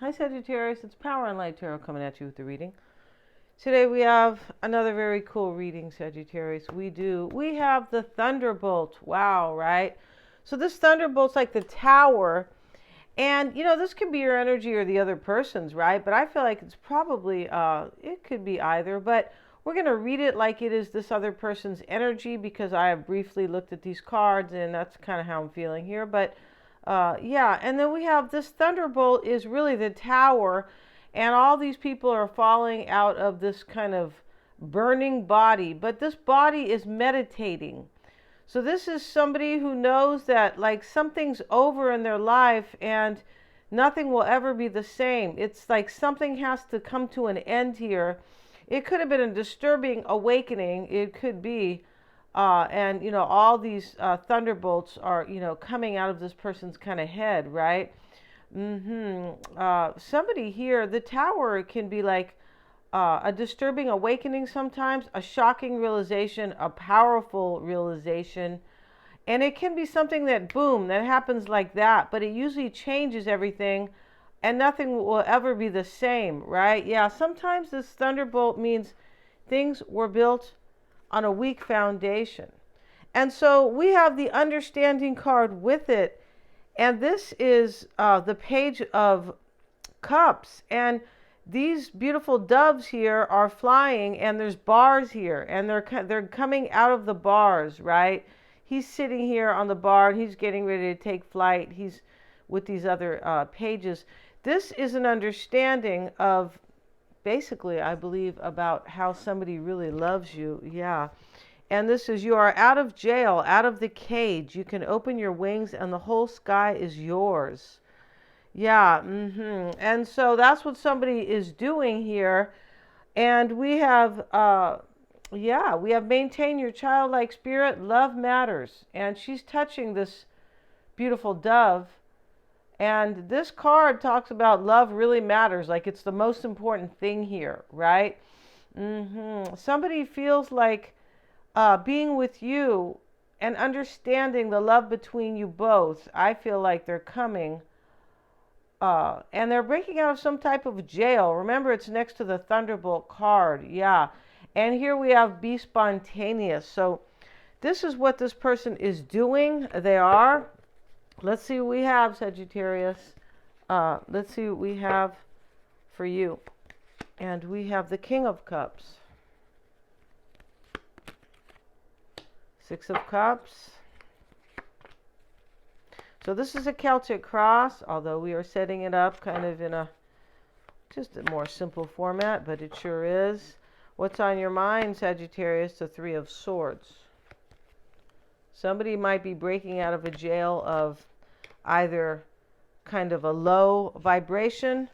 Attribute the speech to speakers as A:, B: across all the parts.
A: Hi Sagittarius, it's Power and Light Tarot coming at you with the reading. Today we have another very cool reading, Sagittarius. We have the Thunderbolt. Wow, right? So this Thunderbolt's like the tower. And, this could be your energy or the other person's, right? But I feel like it's probably, it could be either. But we're going to read it like it is this other person's energy because I have briefly looked at these cards and that's kind of how I'm feeling here. But yeah, and then we have this Thunderbolt is really the tower, and all these people are falling out of this kind of burning body, but this body is meditating. So this is somebody who knows that like something's over in their life and nothing will ever be the same. It's like something has to come to an end here. It could have been a disturbing awakening. It could be. And all these thunderbolts are coming out of this person's kind of head, right? Somebody here, the tower can be like a disturbing awakening sometimes, a shocking realization, a powerful realization, and it can be something that boom, that happens like that, but it usually changes everything and nothing will ever be the same, right? Yeah, sometimes this thunderbolt means things were built on a weak foundation. And so we have the understanding card with it. And this is the Page of Cups. And these beautiful doves here are flying, and there's bars here, and they're coming out of the bars, right? He's sitting here on the bar, and he's getting ready to take flight. He's with these other pages. This is an understanding of basically, I believe, about how somebody really loves you. Yeah. And this is, you are out of jail, out of the cage. You can open your wings and the whole sky is yours. Yeah. And so that's what somebody is doing here. And we have, we have maintain your childlike spirit. Love matters. And she's touching this beautiful dove. And this card talks about love really matters, like it's the most important thing here, right? Somebody feels like being with you and understanding the love between you both. I feel like they're coming and they're breaking out of some type of jail. Remember, it's next to the Thunderbolt card. Yeah. And here we have be spontaneous. So this is what this person is doing. They are. Let's see what we have, Sagittarius. Let's see what we have for you. And we have the King of Cups. Six of Cups. So this is a Celtic cross, although we are setting it up kind of in just a more simple format, but it sure is. What's on your mind, Sagittarius? The Three of Swords. Somebody might be breaking out of a jail of either kind of a low vibration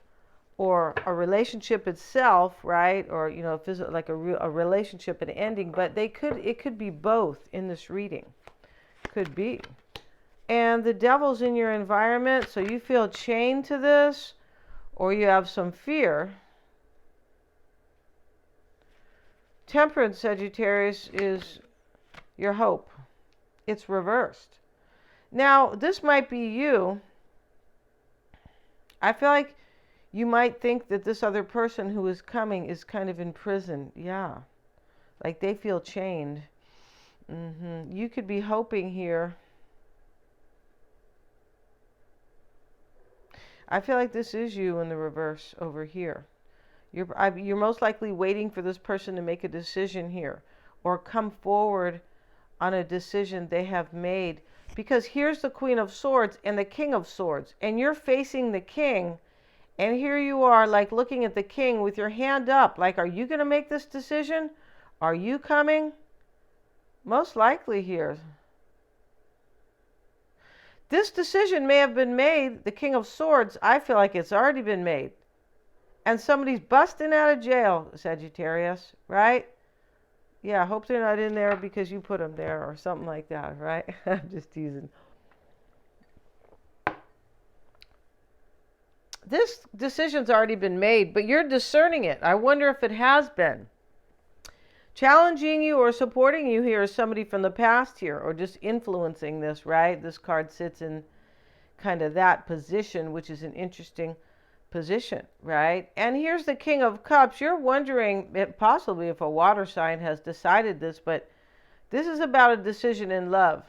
A: or a relationship itself, right? Or, like a relationship and ending, but it could be both in this reading. Could be. And the devil's in your environment, so you feel chained to this, or you have some fear. Temperance, Sagittarius, is your hope. It's reversed. Now, this might be you. I feel like you might think that this other person who is coming is kind of in prison. Yeah. Like they feel chained. You could be hoping here. I feel like this is you in the reverse over here. You're most likely waiting for this person to make a decision here or come forward on a decision they have made. Because here's the Queen of Swords and the King of Swords. And you're facing the King. And here you are like looking at the King with your hand up. Like, are you going to make this decision? Are you coming? Most likely here. This decision may have been made, the King of Swords. I feel like it's already been made. And somebody's busting out of jail, Sagittarius, right? Yeah, I hope they're not in there because you put them there or something like that, right? I'm just teasing. This decision's already been made, but you're discerning it. I wonder if it has been. Challenging you or supporting you here is somebody from the past here, or just influencing this, right? This card sits in kind of that position, which is an interesting position, right? And here's the King of Cups. You're wondering possibly if a water sign has decided this, but this is about a decision in love.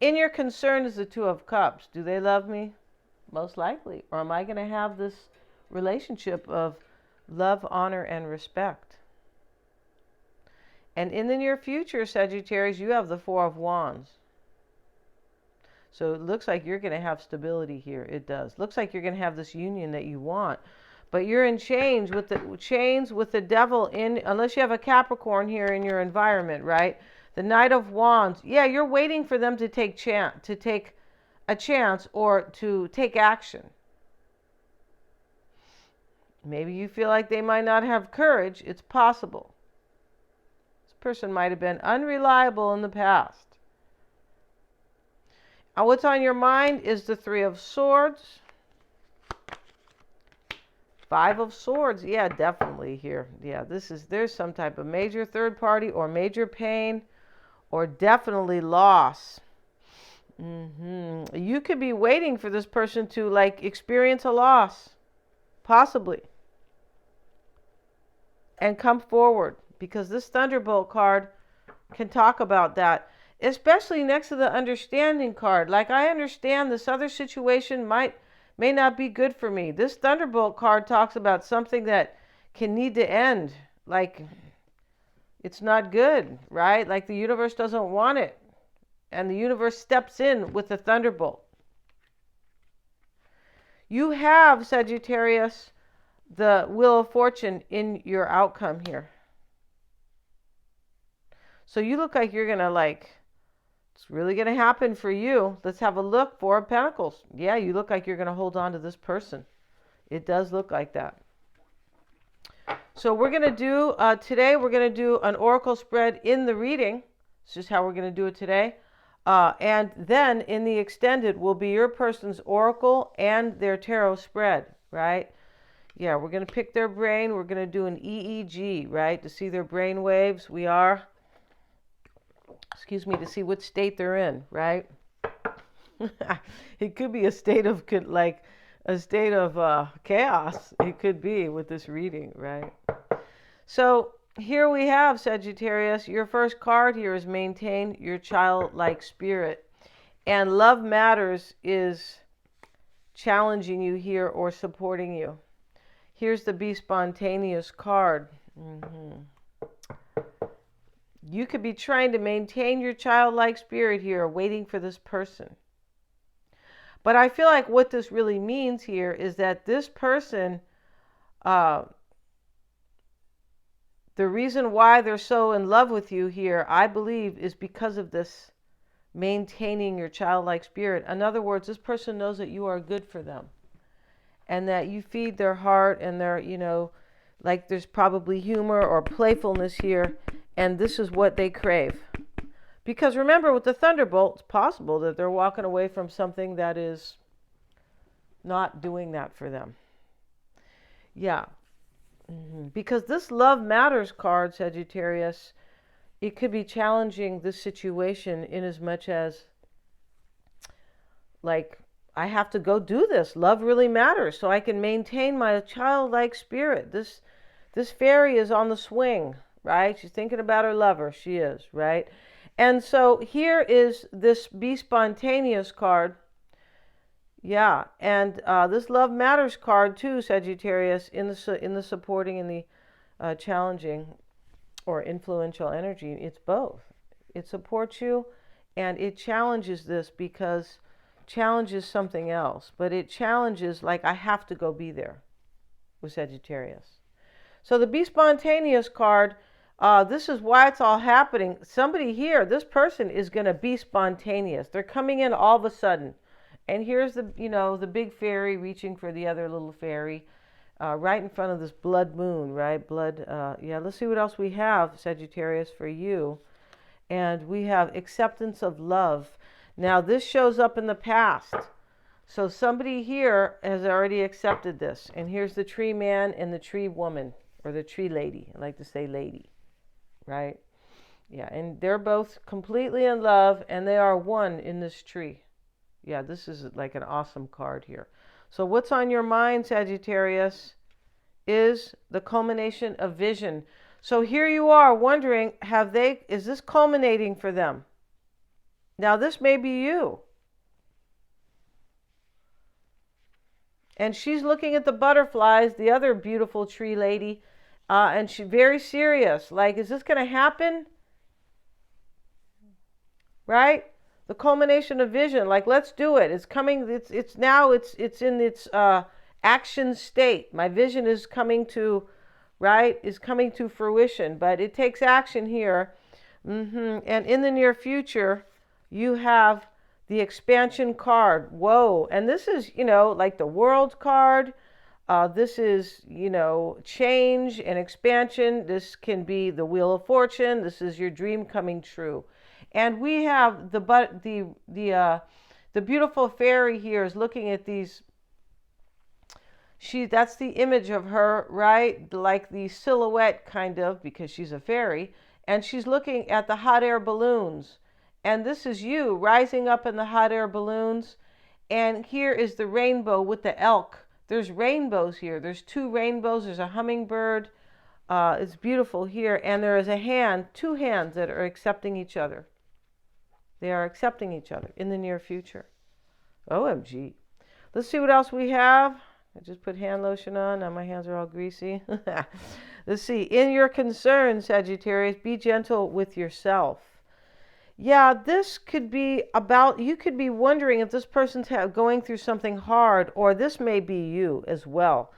A: In your concern is the Two of Cups. Do they love me? Most likely. Or am I going to have this relationship of love, honor, and respect? And in the near future, Sagittarius, you have the Four of Wands. So it looks like you're going to have stability here. It does. Looks like you're going to have this union that you want. But you're in chains with the devil in, unless you have a Capricorn here in your environment, right? The Knight of Wands. Yeah, you're waiting for them to take a chance or to take action. Maybe you feel like they might not have courage. It's possible. This person might have been unreliable in the past. And what's on your mind is the Three of Swords. Five of Swords. Yeah, definitely here. Yeah, there's some type of major third party or major pain or definitely loss. You could be waiting for this person to like experience a loss, possibly, and come forward, because this Thunderbolt card can talk about that, especially next to the Understanding card. Like, I understand this other situation may not be good for me. This Thunderbolt card talks about something that can need to end. Like, it's not good, right? Like, the universe doesn't want it. And the universe steps in with the Thunderbolt. You have, Sagittarius, the Wheel of Fortune in your outcome here. So you look like you're going to it's really going to happen for you. Let's have a look. Four of Pentacles. Yeah, you look like you're going to hold on to this person. It does look like that. So we're going to do, today we're going to do an oracle spread in the reading. It's just how we're going to do it today. And then in the extended will be your person's oracle and their tarot spread, right? Yeah, we're going to pick their brain. We're going to do an EEG, right? To see their brain waves. To see what state they're in, right? It could be a state of chaos. It could be with this reading, right? So here we have, Sagittarius, your first card here is maintain your childlike spirit. And Love Matters is challenging you here or supporting you. Here's the Be Spontaneous card. You could be trying to maintain your childlike spirit here, waiting for this person. But I feel like what this really means here is that this person, the reason why they're so in love with you here, I believe, is because of this maintaining your childlike spirit. In other words, this person knows that you are good for them and that you feed their heart, and there's probably humor or playfulness here. And this is what they crave. Because remember, with the Thunderbolt, it's possible that they're walking away from something that is not doing that for them. Yeah. Because this Love Matters card, Sagittarius, it could be challenging this situation in as much as, I have to go do this. Love really matters, so I can maintain my childlike spirit. This fairy is on the swing. Right? She's thinking about her lover. She is, right? And so here is this Be Spontaneous card. Yeah, and this Love Matters card too, Sagittarius, in the supporting and the challenging or influential energy. It's both. It supports you and it challenges this, because challenges something else. But it challenges, I have to go be there with Sagittarius. So the Be Spontaneous card, this is why it's all happening. Somebody here, this person is going to be spontaneous. They're coming in all of a sudden. And here's the big fairy reaching for the other little fairy right in front of this blood moon, right? Let's see what else we have, Sagittarius, for you. And we have acceptance of love. Now, this shows up in the past. So somebody here has already accepted this. And here's the tree man and the tree woman, or the tree lady. I like to say lady. Right? Yeah, and they're both completely in love, and they are one in this tree. Yeah, this is like an awesome card here. So what's on your mind, Sagittarius, is the culmination of vision. So here you are wondering, is this culminating for them? Now this may be you. And she's looking at the butterflies, the other beautiful tree lady, and she's very serious. Like, is this going to happen? Right? The culmination of vision. Like, let's do it. It's coming. It's in its action state. My vision is coming to, right? Is coming to fruition. But it takes action here. And in the near future, you have the expansion card. Whoa. And this is, like the world card. This is, change and expansion. This can be the Wheel of Fortune. This is your dream coming true. And we have the beautiful fairy here is looking at these. That's the image of her, right? Like the silhouette kind of, because she's a fairy. And she's looking at the hot air balloons. And this is you rising up in the hot air balloons. And here is the rainbow with the elk. There's rainbows here. There's 2 rainbows. There's a hummingbird. It's beautiful here. And there is two hands that are accepting each other. They are accepting each other in the near future. OMG. Let's see what else we have. I just put hand lotion on. Now my hands are all greasy. Let's see. In your concerns, Sagittarius, be gentle with yourself. Yeah, this could be about, you could be wondering if this person's going through something hard, or this may be you as well.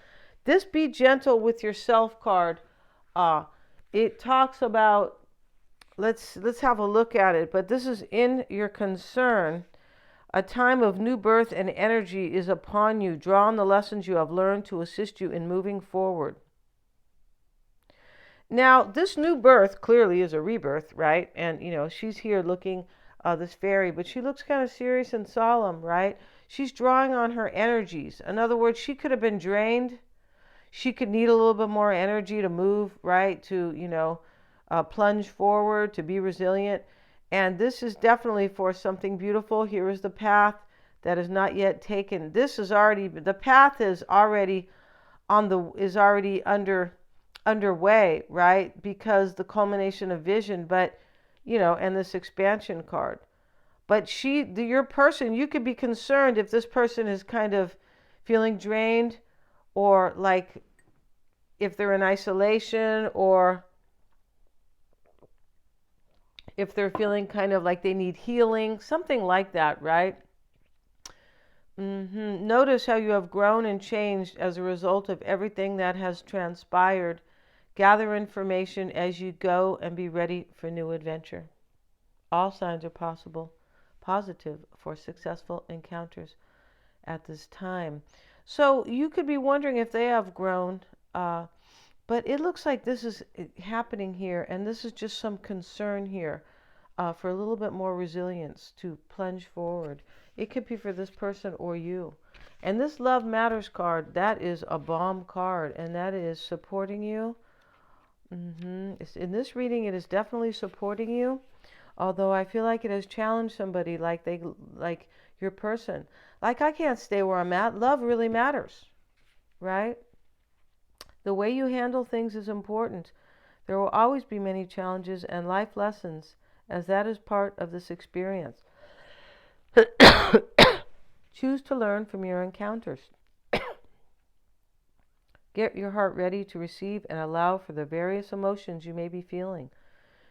A: This be gentle with yourself card, it talks about, let's have a look at it, but this is in your concern. A time of new birth and energy is upon you. Draw on the lessons you have learned to assist you in moving forward. Now, this new birth clearly is a rebirth, right? And, she's here looking, this fairy, but she looks kind of serious and solemn, right? She's drawing on her energies. In other words, she could have been drained. She could need a little bit more energy to move, right? To, plunge forward, to be resilient. And this is definitely for something beautiful. Here is the path that is not yet taken. The path is already underway, right? Because the culmination of vision, but, and this expansion card. But your person, you could be concerned if this person is kind of feeling drained, or like if they're in isolation, or if they're feeling kind of like they need healing, something like that, right? Notice how you have grown and changed as a result of everything that has transpired. Gather information as you go and be ready for new adventure. All signs are positive for successful encounters at this time. So you could be wondering if they have grown, but it looks like this is happening here, and this is just some concern here for a little bit more resilience to plunge forward. It could be for this person or you. And this Love Matters card, that is a bomb card, and that is supporting you. In this reading, it is definitely supporting you, although I feel like it has challenged somebody, like your person. Like, I can't stay where I'm at. Love really matters, right? The way you handle things is important. There will always be many challenges and life lessons, as that is part of this experience. Choose to learn from your encounters. Get your heart ready to receive and allow for the various emotions you may be feeling.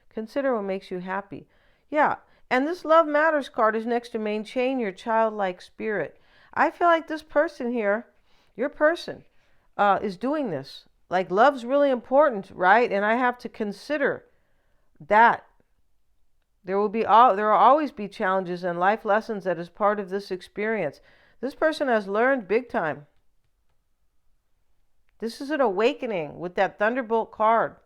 A: Consider what makes you happy. Yeah, and this Love Matters card is next to maintain your childlike spirit. I feel like this person here, your person, is doing this. Like, love's really important, right? And I have to consider that. There will always be challenges and life lessons that is part of this experience. This person has learned big time. This is an awakening with that Thunderbolt card.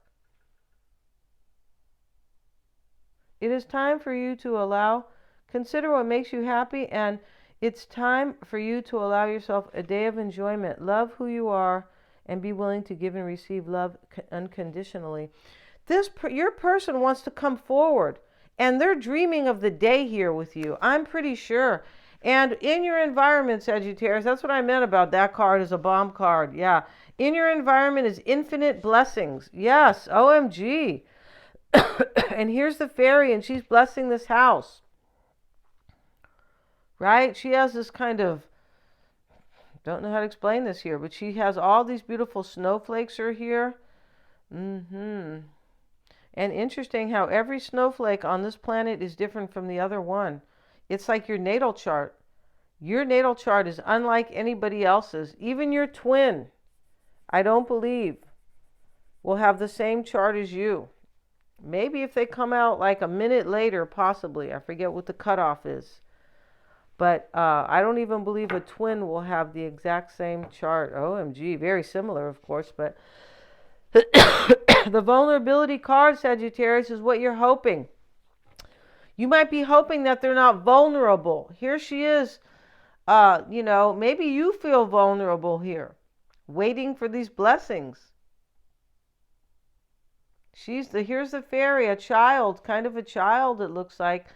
A: It is time for you to consider what makes you happy, and it's time for you to allow yourself a day of enjoyment. Love who you are and be willing to give and receive love unconditionally. Your person wants to come forward, and they're dreaming of the day here with you. I'm pretty sure. And in your environment, Sagittarius, that's what I meant about that card is a bomb card. Yeah. In your environment is infinite blessings. Yes. OMG. And here's the fairy, and she's blessing this house. Right? She has this kind of, don't know how to explain this here, but she has all these beautiful snowflakes are here. And interesting how every snowflake on this planet is different from the other one. It's like your natal chart. Your natal chart is unlike anybody else's. Even your twin, I don't believe, will have the same chart as you. Maybe if they come out like a minute later, possibly. I forget what the cutoff is. But I don't even believe a twin will have the exact same chart. OMG, very similar, of course, but the vulnerability card, Sagittarius, is what you're hoping. You might be hoping that they're not vulnerable. Here she is, maybe you feel vulnerable here, waiting for these blessings. Here's the fairy, a child, kind of a child, it looks like,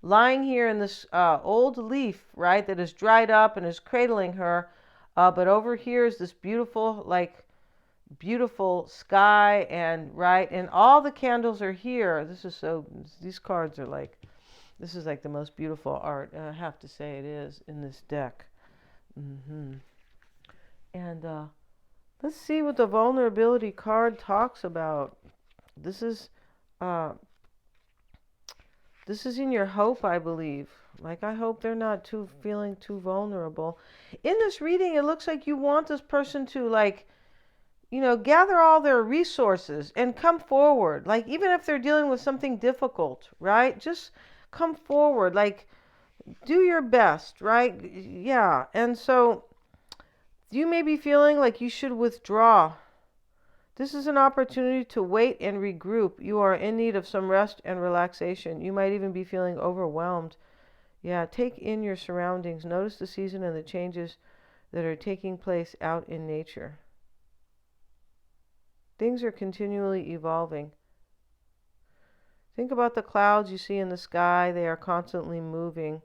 A: lying here in this old leaf, right, that is dried up and is cradling her. But over here is this beautiful sky, and right, and all the candles are here. These cards are like, this is like the most beautiful art, I have to say it is, in this deck. And let's see what the vulnerability card talks about. This is in your hope, I believe. Like, I hope they're not feeling too vulnerable. In this reading, it looks like you want this person to, gather all their resources and come forward. Like, even if they're dealing with something difficult, right? Just come forward. Like, do your best, right? Yeah. And so you may be feeling like you should withdraw. This is an opportunity to wait and regroup. You are in need of some rest and relaxation. You might even be feeling overwhelmed. Yeah, take in your surroundings. Notice the season and the changes that are taking place out in nature. Things are continually evolving. Think about the clouds you see in the sky. They are constantly moving,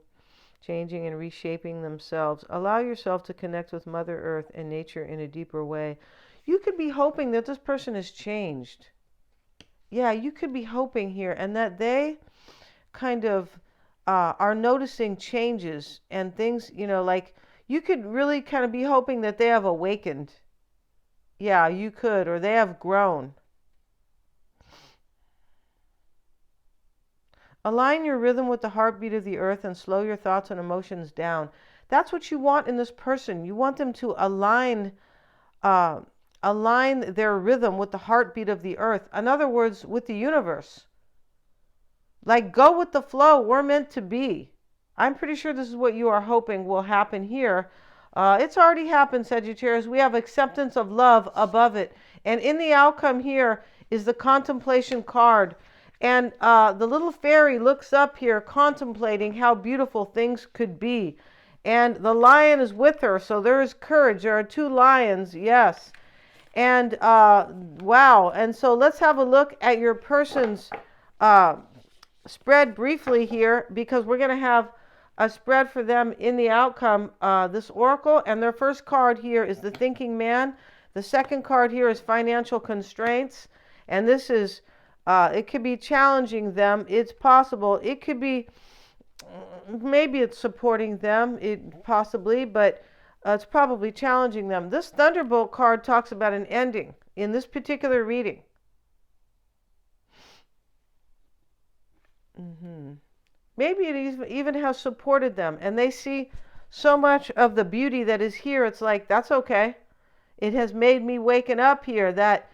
A: changing and reshaping themselves. Allow yourself to connect with Mother Earth and nature in a deeper way. You could be hoping that this person has changed. Yeah, you could be hoping here, and that they kind of are noticing changes and things, you could really kind of be hoping that they have awakened. Yeah, you could, or they have grown. Align your rhythm with the heartbeat of the earth and slow your thoughts and emotions down. That's what you want in this person. You want them to align their rhythm with the heartbeat of the earth. In other words, with the universe. Like, go with the flow. We're meant to be. I'm pretty sure this is what you are hoping will happen here. It's already happened, Sagittarius. We have acceptance of love above it. And in the outcome here is the contemplation card. And the little fairy looks up here, contemplating how beautiful things could be. And the lion is with her, so there is courage. There are two lions, yes. And wow. And so let's have a look at your person's spread briefly here, because we're going to have a spread for them in the outcome, this oracle. And their first card here is the thinking man. The second card here is financial constraints. And this is, it could be challenging them. It's possible. It could be, maybe it's supporting them, possibly, but it's probably challenging them. This Thunderbolt card talks about an ending in this particular reading. Maybe it even has supported them, and they see so much of the beauty that is here. It's like, that's okay. It has made me waken up here that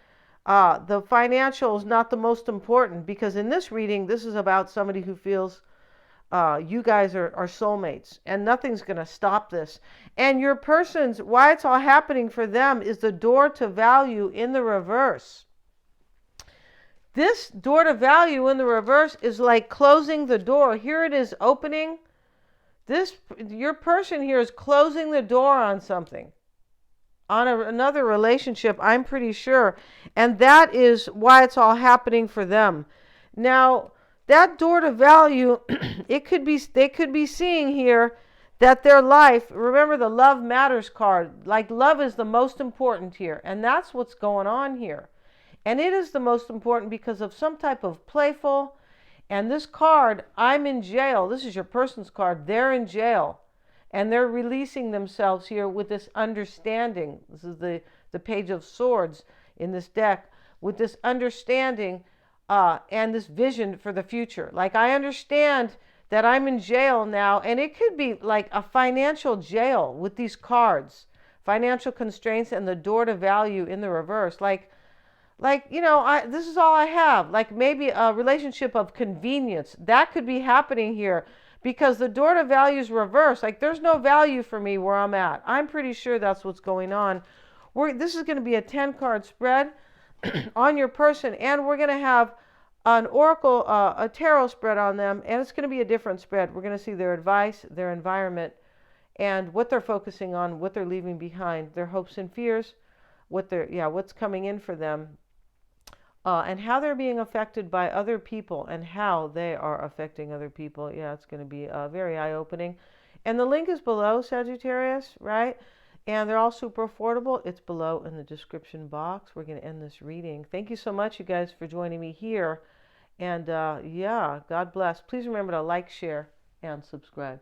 A: the financial is not the most important, because in this reading, this is about somebody who feels you guys are soulmates, and nothing's going to stop this. And your person's, why it's all happening for them, is the door to value in the reverse. This door to value in the reverse is like closing the door. Here it is opening. Your person here is closing the door on something, on another relationship, I'm pretty sure. And that is why it's all happening for them. Now, that door to value, they could be seeing here that their life, remember the love matters card, like love is the most important here. And that's what's going on here. And it is the most important because of some type of playful. And this card, I'm in jail. This is your person's card. They're in jail. And they're releasing themselves here with this understanding. This is the Page of Swords in this deck, with this understanding and this vision for the future. Like, I understand that I'm in jail now, and it could be like a financial jail with these cards, financial constraints and the door to value in the reverse. Like, this is all I have. Like maybe a relationship of convenience. That could be happening here because the door to value is reversed. Like there's no value for me where I'm at. I'm pretty sure that's what's going on. This is going to be a 10-card spread on your person, and we're going to have an oracle, a tarot spread on them, and it's going to be a different spread. We're going to see their advice, their environment, and what they're focusing on, what they're leaving behind, their hopes and fears, what's coming in for them. And how they're being affected by other people and how they are affecting other people. Yeah, it's going to be very eye-opening. And the link is below, Sagittarius, right? And they're all super affordable. It's below in the description box. We're going to end this reading. Thank you so much, you guys, for joining me here. And God bless. Please remember to like, share, and subscribe.